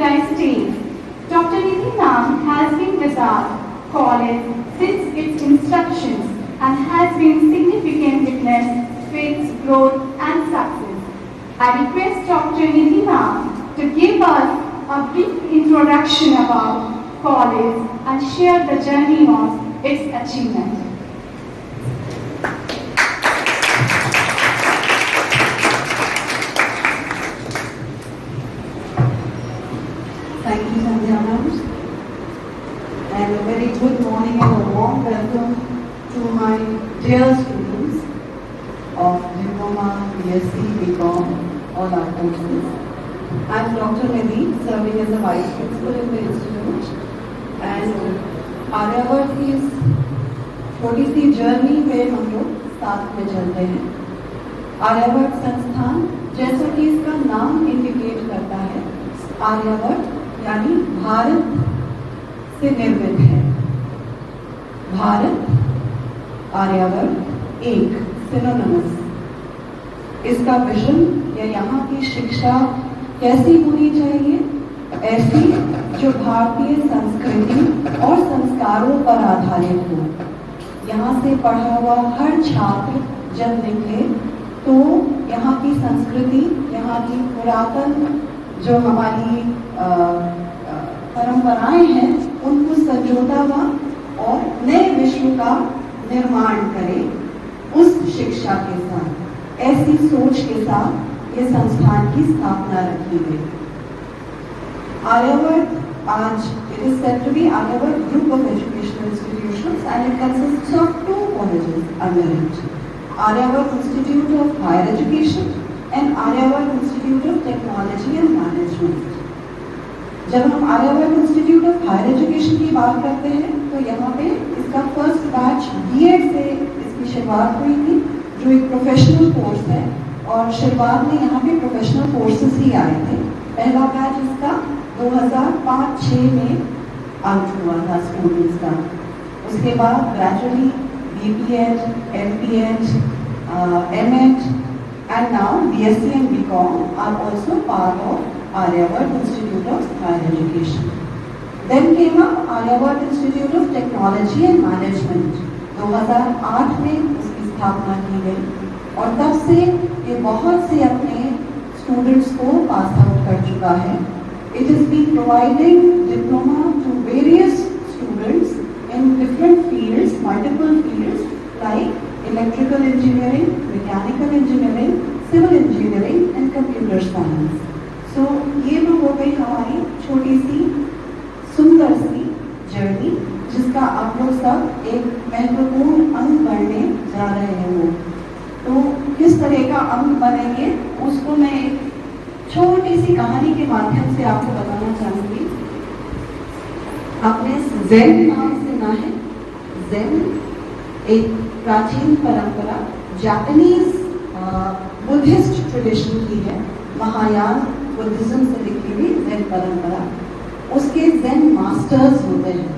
today's tale. Dr. Nidhi Ma'am has been with our college since its instructions and has been significant witness to its growth and success. I request Dr. Nidhi Ma'am to give us a brief introduction about college and share the journey of its achievement. Thank you, Sandhya ma'am, and a very good morning and a warm welcome to my dear students of Diploma, BSc, BCom, all our courses. I am Dr. Nidhi, serving as a Vice Principal in the Institute, and Aryavart की इस छोटी सी journey पे हम लोग साथ में चलते हैं। आर्यावर्त संस्थान, जैसा कि इसका नाम इंडिकेट करता है, आर्यावर्त यानी भारत से निर्मित है। भारत, आर्यावर्त एक सिनोनिमस। इसका विजन या यहाँ की शिक्षा कैसी होनी चाहिए? ऐसी जो भारतीय संस्कृति और संस्कारों पर आधारित हो। यहाँ से पढ़ा हुआ हर छात्र जब निकले तो यहाँ की संस्कृति, यहाँ की पुरातन जो हमारी परंपराएं हैं उनको संजोता हुआ और नए विश्व का निर्माण करे उस शिक्षा के साथ, ऐसी सोच के साथ ये संस्थान की स्थापना रखी गई। आर्यावर्त आज it is said to be Aryavart Group of Educational Institutions and it consists of 2 colleges under it, Aryavart Institute of Higher Education and Aryavart Institute of Technology and Management। जब हम Aryavart institute of higher education की बात करते हैं तो यहाँ पे इसका फर्स्ट बैच बीएड से इसकी शुरुआत हुई थी, जो एक प्रोफेशनल कोर्स है, और शुरुआत में यहाँ पे प्रोफेशनल कोर्सेज ही आए थे। पहला बैच इसका 2005-06 में आउट हुआ था स्टूडेंट्स का। उसके बाद gradually BPEd, MPEd, MEd and now BSc and BCom are also part of Aryavart Institute of Higher Education. Then came up Aryavart Institute of Technology and Management। 2008 में उसकी स्थापना की गई और तब से ये बहुत से अपने स्टूडेंट्स को पास आउट कर चुका है। It is been providing diploma to various students in different fields, multiple fields like electrical engineering, mechanical engineering, civil engineering and computer science। So ये तो हो गई हमारी छोटी सी सुंदर सी जर्नी, जिसका आप लोग सब एक महत्वपूर्ण अंग बनने जा रहे हैं। वो तो किस तरह का अंग बनेंगे उसको मैं एक छोटी सी कहानी के माध्यम से आपको बताना चाहूंगी। आपने ज़ेन नाम सुना है? ज़ेन एक प्राचीन परंपरा, जापानीज बुद्धिस्ट ट्रेडिशन की है। महायान बुद्धिज्म से लिखी हुई ज़ेन परंपरा, उसके ज़ेन मास्टर्स होते हैं।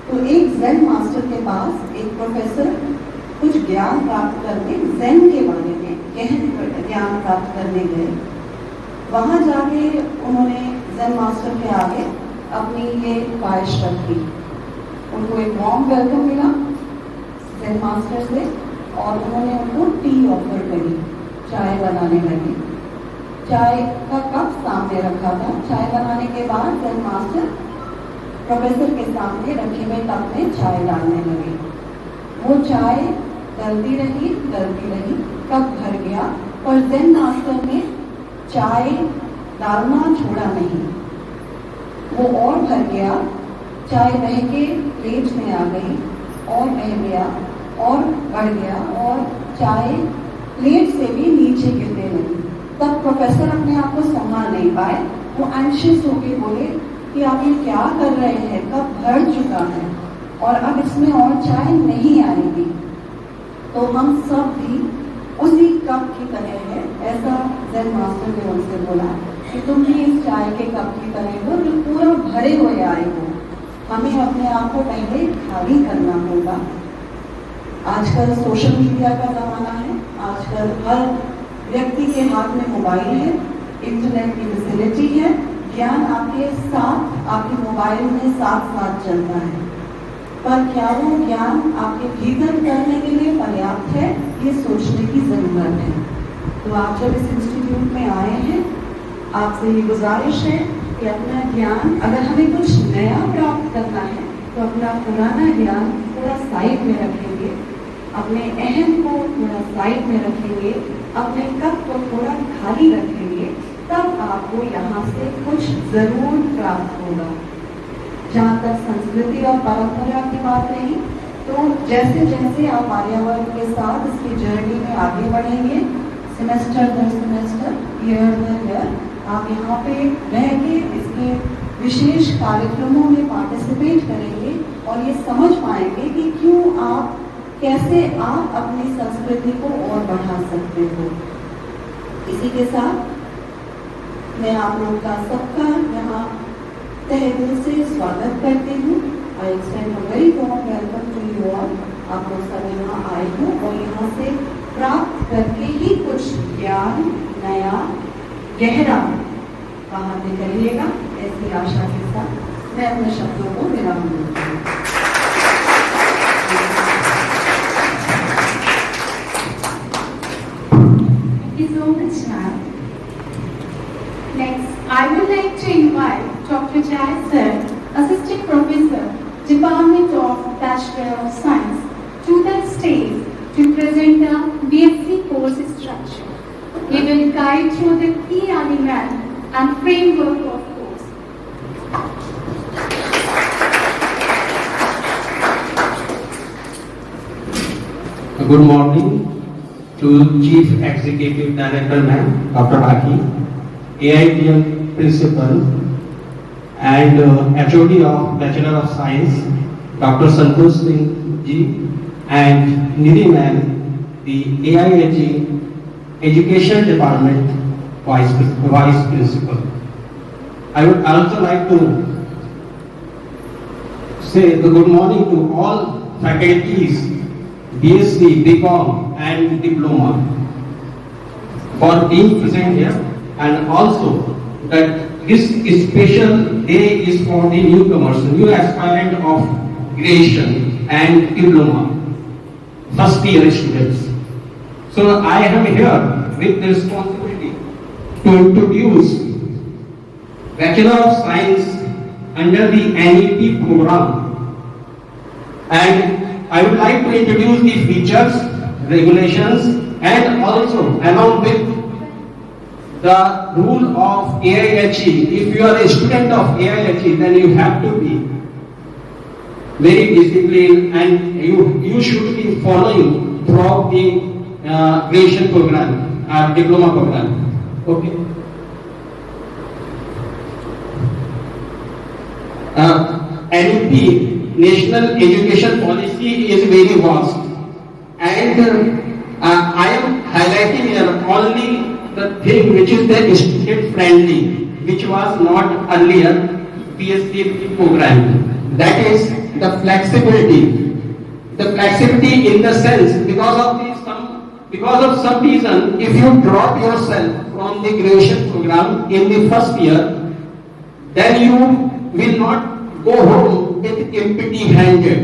तो एक ज़ेन मास्टर के पास एक प्रोफेसर कुछ ज्ञान प्राप्त करने, ज़ेन के बारे में गहन ज्ञान प्राप्त करने गए। वहाँ जाके उन्होंने ज़ेन मास्टर के आगे अपनी ये ख्वाहिश रखी। उनको एक वार्म वेलकम मिला ज़ेन मास्टर से और उन्होंने उनको टी ऑफर करी, चाय बनाने लगी। चाय का कप सामने रखा था। चाय बनाने के बाद ज़ेन मास्टर प्रोफेसर के सामने रखे हुए कप में चाय डालने लगे। वो चाय डलती रही, कप भर गया और ज़ेन मास्टर ने चाय डालना छोड़ा नहीं। वो और भर गया, चाय बह के प्लेट में आ गई और बह गया और बढ़ गया और चाय प्लेट से भी नीचे गिरने लगी। तब प्रोफेसर अपने आप को संभाल नहीं पाए। वो एंशियस होके बोले कि आप ये क्या कर रहे हैं, कप भर चुका है और अब इसमें और चाय नहीं आएगी। तो हम सब भी उसी कप की तरह है, ऐसा ज़ेन मास्टर ने उनसे बोला कि तुम भी इस चाय के कप की तरह हो जो पूरा भरे हुए आए हो। हमें अपने आप को पहले खाली करना होगा। आजकल सोशल मीडिया का ज़माना है, आजकल हर व्यक्ति के हाथ में मोबाइल है, इंटरनेट की फैसिलिटी है, ज्ञान आपके साथ, आपके मोबाइल में साथ साथ चलता है, पर क्या वो ज्ञान आपके भीतर करने के लिए पर्याप्त है, ये सोचने की जरूरत है। तो आप जब इस इंस्टीट्यूट में आए हैं, आपसे ये गुजारिश है कि अपना ज्ञान, अगर हमें कुछ नया प्राप्त करना है तो अपना पुराना ज्ञान थोड़ा साइड में रखेंगे, अपने अहम को थोड़ा साइड में रखेंगे, अपने कप को थोड़ा खाली रखेंगे, तब आपको यहाँ से कुछ जरूर प्राप्त होगा। जहाँ तक संस्कृति और परंपरा की बात रही, तो जैसे जैसे आप आर्यावर्त के साथ इसकी जर्नी में आगे बढ़ेंगे, सेमेस्टर दर सेमेस्टर, ईयर दर ईयर, आप यहाँ पे रह के इसके विशेष कार्यक्रमों में पार्टिसिपेट करेंगे और ये समझ पाएंगे कि क्यों आप, कैसे आप अपनी संस्कृति को और बढ़ा सकते हो। इसी के साथ मैं आप लोग का सबका यहाँ तहे दिल से स्वागत करती हूँ। I extend a very warm welcome to you all. आप लोग सब यहाँ आए हो और यहाँ से प्राप्त करके ही कुछ ज्ञान नया गहरा बाहर निकलिएगा, ऐसी आशा के साथ मैं अपने शब्दों को विराम देती हूँ। Thank you so much, ma'am. Next, I would like to invite Dr. Jai Sir, Assistant Professor, Department of Bachelor of Science, to the stage to present the BSc course structure. He will guide through the key elements and framework of course. Good morning to Chief Executive Director Ma'am, Dr. Baki, AITM Principal and HOD of Bachelor of Science, Dr. Santosh Singh Ji, and Nidhi Ma'am, the AIHE Education Department Vice Principal. I would also like to say the good morning to all faculties, BSc, BCom and Diploma for being present here, and also that this special day is for the newcomers, new aspirant of graduation and Diploma, first year students. So I am here with the responsibility to introduce Bachelor of Science under the NEP program, and I would like to introduce the features, regulations, and also along with the rule of AIHE. If you are a student of AIHE, then you have to be very disciplined and you should be following throughout the graduation program, diploma program. Okay. NEP, National Education Policy, is very vast, and I am highlighting here only the thing which is the student friendly, which was not earlier PSC program. That is the flexibility. The flexibility in the sense, because of some reason, if you drop yourself from the graduation program in the first year, then you will not go home with empty-handed.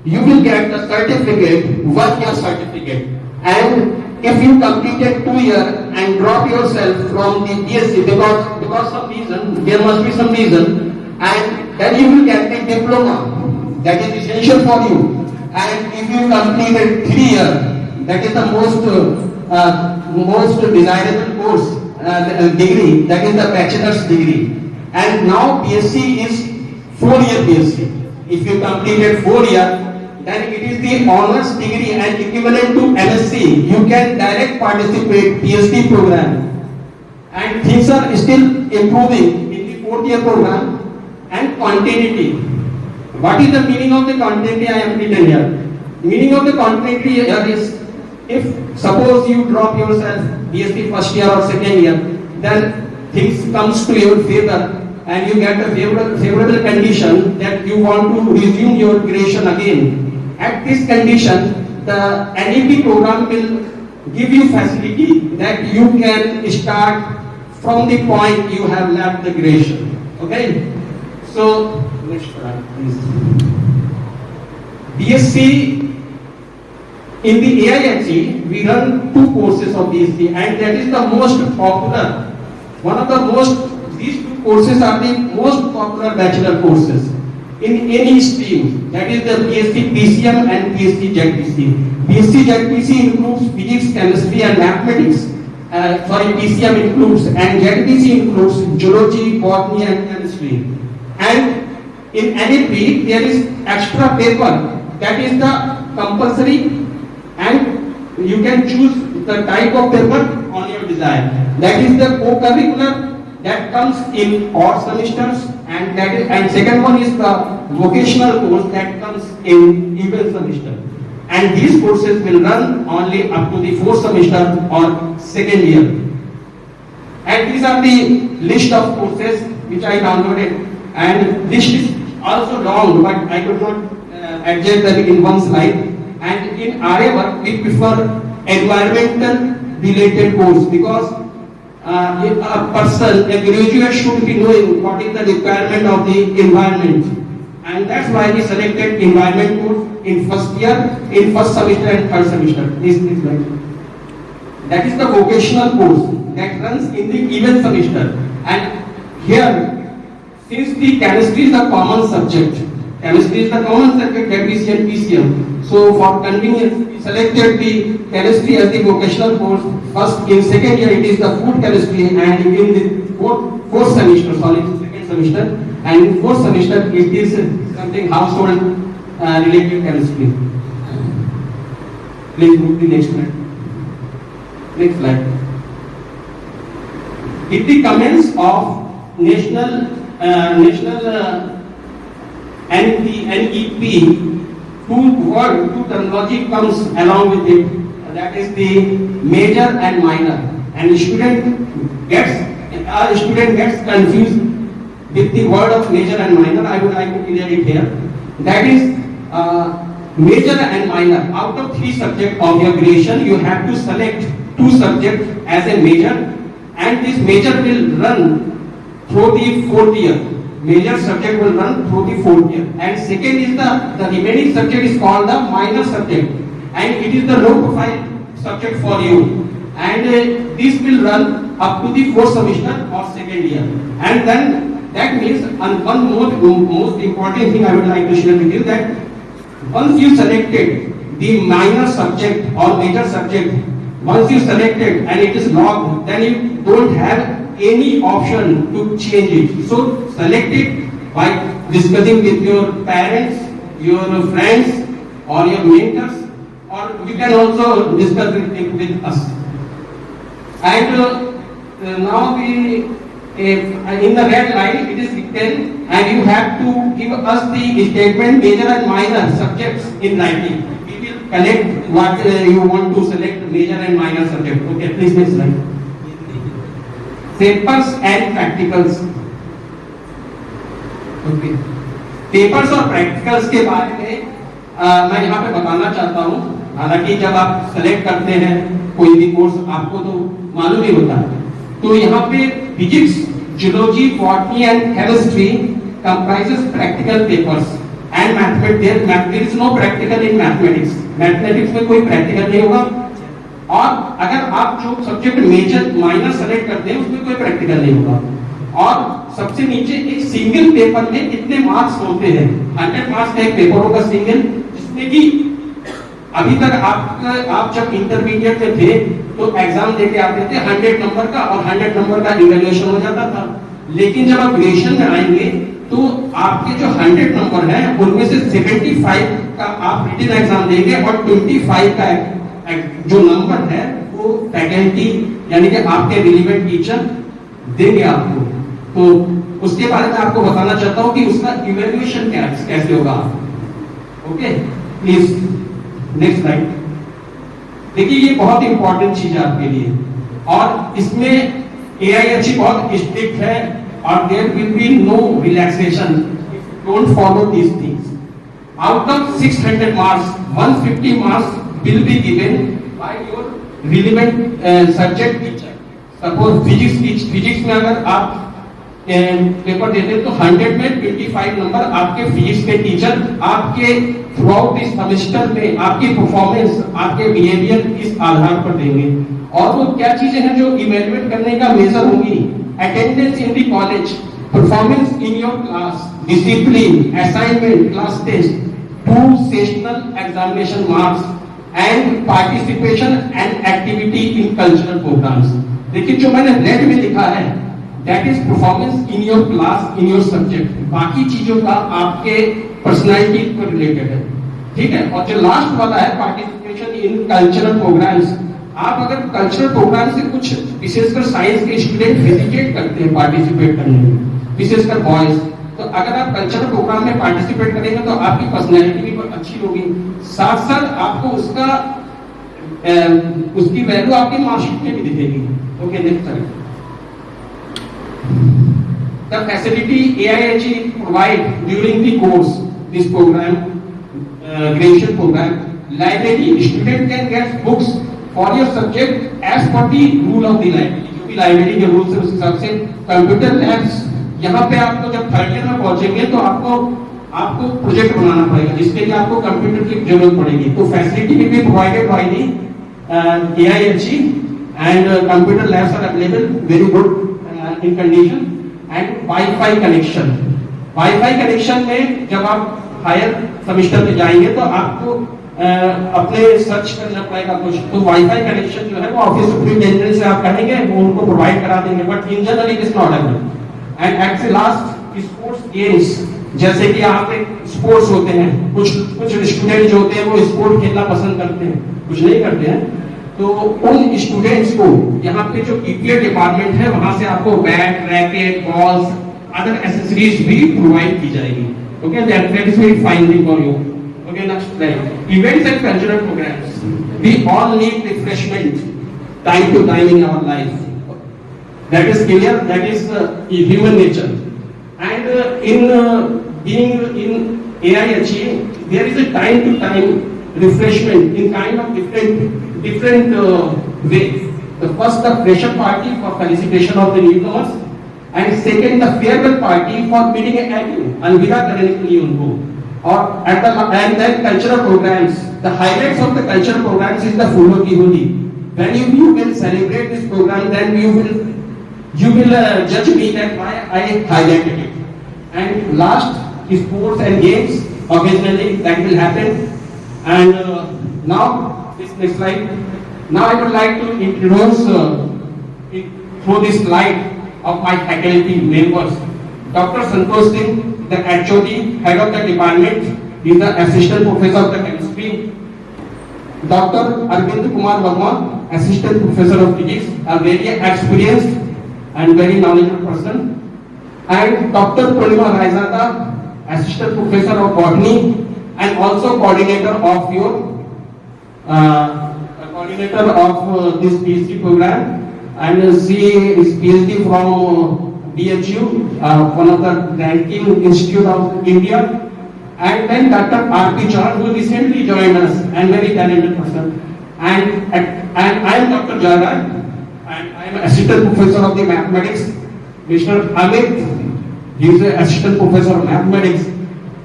You will get the certificate, 1 year certificate. And if you completed 2 years and drop yourself from the BSc because some reason, there must be some reason, and then you will get the diploma. That is essential for you. And if you completed 3 years, that is the most desirable course, degree, that is the bachelor's degree. And now BSc is 4-year BSc. If you completed 4 years, then it is the honors degree and equivalent to MSc. You can direct participate PhD program. And things are still improving in the 4th year program. And continuity. What is the meaning of the continuity? I am written here. Meaning of the continuity here is, if suppose you drop yourself BSc first year or second year, then things comes to your favor and you get a favorable condition that you want to resume your graduation again. At this condition, the NEP program will give you facility that you can start from the point you have left the graduation. Okay? So, next slide, please. BSc, in the AIHE, we run 2 courses of BSc, and that is the most popular. These 2 courses are the most popular bachelor courses in any stream. That is the BSc PCM and BSc JET-PC. BSc JET-PC includes physics, chemistry, and mathematics. PCM includes, and JET-PC includes geology, botany, and chemistry. And in NAP, there is extra paper that is the compulsory, and you can choose the type of paper on your desire. That is the co-curricular that comes in odd semesters, and second one is the vocational course that comes in even semester. And these courses will run only up to the 4th semester or 2nd year. And these are the list of courses which I downloaded, and list is also long, but I could not adjust that in one slide. And in Aryavarth, we prefer environmental related course because a graduate should be knowing what is the requirement of the environment. And that's why we selected environment course in first year, in first semester and third semester. That is the vocational course that runs in the even semester. And here, since the chemistry is the common subject, that we see in PCM. So for convenience, we selected the chemistry as the vocational course. First, in 2nd year, it is the food chemistry, and in the fourth semester, 2nd semester, and in 4th semester, it is something household related chemistry. Please move the next slide. Next slide. With the comments of national NEP, two terminology comes along with it. That is the major and minor. And a student gets confused with the word of major and minor. I would like to clear it here. That is major and minor. Out of 3 subjects of your graduation, you have to select 2 subjects as a major, and this major will run through the 4th year. Major subject will run through the 4th year. And second is the remaining subject is called the minor subject, and it is the low profile subject for you. And this will run up to the 4th semester or 2nd year. And then that means, and one most important thing I would like to share with you, that once you selected the minor subject or major subject, once you selected and it is logged, then you don't have any option to change it. So select it by discussing with your parents, your friends, or your mentors, or you can also discuss it with us. And now in the red line it is written, and you have to give us the statement major and minor subjects in writing. We will connect what you want to select, major and minor subject. Okay, please next slide. Papers and practicals. Okay. Papers और practicals के बारे में मैं यहाँ पे बताना चाहता हूँ। हालांकि जब आप सेलेक्ट करते हैं कोई भी कोर्स, आपको तो मालूम ही होता है। तो यहाँ पे physics, geology, botany and chemistry comprises practical papers and mathematics. There is no practical in mathematics. Mathematics में कोई practical नहीं होगा। और अगर आप जो सब्जेक्ट मेजर माइनर सेलेक्ट करते हैं उसमें कोई प्रैक्टिकल नहीं होगा। और सबसे नीचे एक सिंगल पेपर में कितने मार्क्स होते हैं, 100 मार्क्स का एक पेपर होगा सिंगल, जिसमें कि अभी तक आप जब इंटरमीडिएट में थे तो एग्जाम देके आते थे 100 नंबर का, और 100 नंबर का इवैल्यूएशन हो जाता था। लेकिन जब आप ग्रेजुएशन में आएंगे तो आपके जो 100 नंबर है उनमें से 75 का आप रिटन एग्जाम देंगे, और 25 का जो नंबर है वो फैकल्टी यानी कि आपके रिलेवेंट टीचर देंगे आपको। तो उसके बारे में आपको बताना चाहता हूं कि उसका इवैल्यूएशन कैसे होगा। Okay, please next slide. देखिए ये बहुत इंपॉर्टेंट चीज है आपके लिए, और इसमें AIHE बहुत स्ट्रिक्ट है, और there will be no relaxation don't follow these things. Out of 600 marks 150 marks will be given by your relevant subject teacher. Suppose physics में अगर आप पेपर देते हैं तो 100 में 25 नंबर आपके फिजिक्स के टीचर आपके थ्रू आउट इस सेमेस्टर में आपकी परफॉर्मेंस, आपके बिहेवियर इस आधार पर देंगे। और वो क्या चीजें हैं जो इवेल्युएट करने का मेजर होंगी? Attendance in the college, performance in your class, discipline, assignment, class test, 2 sessional examination marks and participation and activity in cultural programmes. देखिए जो मैंने रेड में लिखा है that is performance in your class, in your subject. बाकी चीजों का आपके पर्सनालिटी पर रिलेटेड है, ठीक है। और जो लास्ट वाला है पार्टिसिपेशन इन कल्चरल प्रोग्राम्स, आप अगर कल्चरल प्रोग्राम से कुछ विशेषकर साइंस के स्टूडेंट हेजिटेट करते हैं पार्टिसिपेट करने में, विशेषकर बॉयज, तो अगर आप कल्चरल प्रोग्राम में पार्टिसिपेट करेंगे तो आपकी पर्सनैलिटी भी अच्छी होगी, साथ साथ आपको उसकी वैल्यू आपकी मार्कशीट में भी दिखेगी। Okay, next. The facility AIHE provide during the course, this program, graduation program, library, student can get books for your subject as per the rule of the library। जो भी लाइब्रेरी के rules है उस हिसाब से। कंप्यूटर लैब्स, यहाँ पे आपको जब 3rd ईयर में पहुंचेंगे तो आपको प्रोजेक्ट बनाना पड़ेगा जिसके लिए आपको कंप्यूटर की जरूरत पड़ेगी। तो facility will be provided by the AIHE and computer labs are available very good in condition and Wi-Fi connection। Wi-Fi connection में जब आप हायर सेमेस्टर में जाएंगे तो आपको अपने सर्च करना पड़ेगा कुछ, तो वाईफाई कनेक्शन जो है वो ऑफिस सुपरिटेंडेंट से आप कहेंगे वो उनको प्रोवाइड करा देंगे, but in general it is not available. And at the last sports games, जैसे कि आप स्पोर्ट्स होते हैं, कुछ स्टूडेंट जो होते हैं वो स्पोर्ट खेलना पसंद करते हैं, कुछ नहीं करते हैं, तो उन स्टूडेंट्स को यहाँ पे जो पीपीए डिपार्टमेंट है वहां से आपको bat, racket, balls, other accessories भी प्रोवाइड की जाएगी। Okay, that is very fine thing for you. Okay, next slide. Events and cultural programs. We all need refreshment, time to time in our life. That is clear. That is human nature. And being in AIHE, there is a time to time refreshment in kind of different ways. The first, the fresher party for felicitation of the newcomers, and second, the farewell party for bidding adieu, अलविदा करने के लिए उनको। और and then cultural programs. The highlights of the cultural programs is the Fulo Ki Holi. When you will celebrate this program, then you will judge me that why I highlighted it. And last, sports and games. Occasionally that will happen. And now this next slide. Now I would like to introduce through this slide of my faculty members. Dr. Santosh Singh, the HOD, head of the department, he is the assistant professor of the chemistry. Dr. Arvind Kumar Verma, assistant professor of physics, a very experienced and very knowledgeable person. And Dr. Purnima Raizada, assistant professor of botany and also coordinator of your this PhD program. And she is PhD from DHU, one of the ranking institute of India, and then Dr. R.P. Chauhan, who recently joined us and very talented person, and I am Dr. Jara, and I am assistant professor of the mathematics. Mr. Amit, he is an assistant professor of mathematics,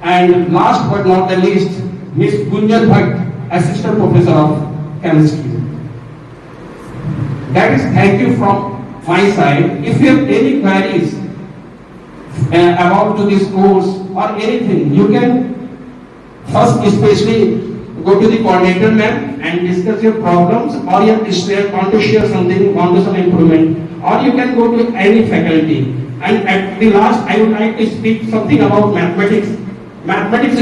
and last but not the least, Ms. Gunjan Bhatt, assistant professor of chemistry. That is thank you from my side. If you have any queries about to this course or anything, you can first especially go to the coordinator ma'am and discuss your problems, or you want to share something, want to some improvement, or you can go to any faculty. And at the last, I would like to speak something about mathematics. Mathematics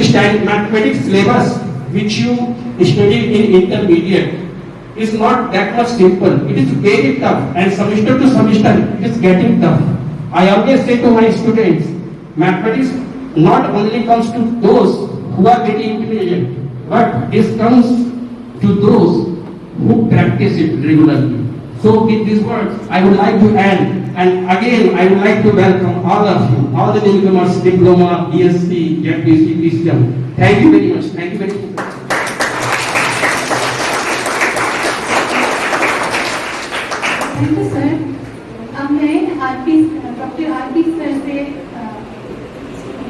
syllabus which you study in intermediate is not that much simple. It is very tough, and semester to semester it is getting tough. I always say to my students, mathematics not only comes to those who are very intelligent, but this comes to those who practice it regularly. So with these words, I would like to end, and again I would like to welcome all of you, all the newcomers, diploma, BSc, JPC, PCM. Thank you very much. Thank you very much. Thank you, sir.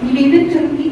निवेदन करूंगी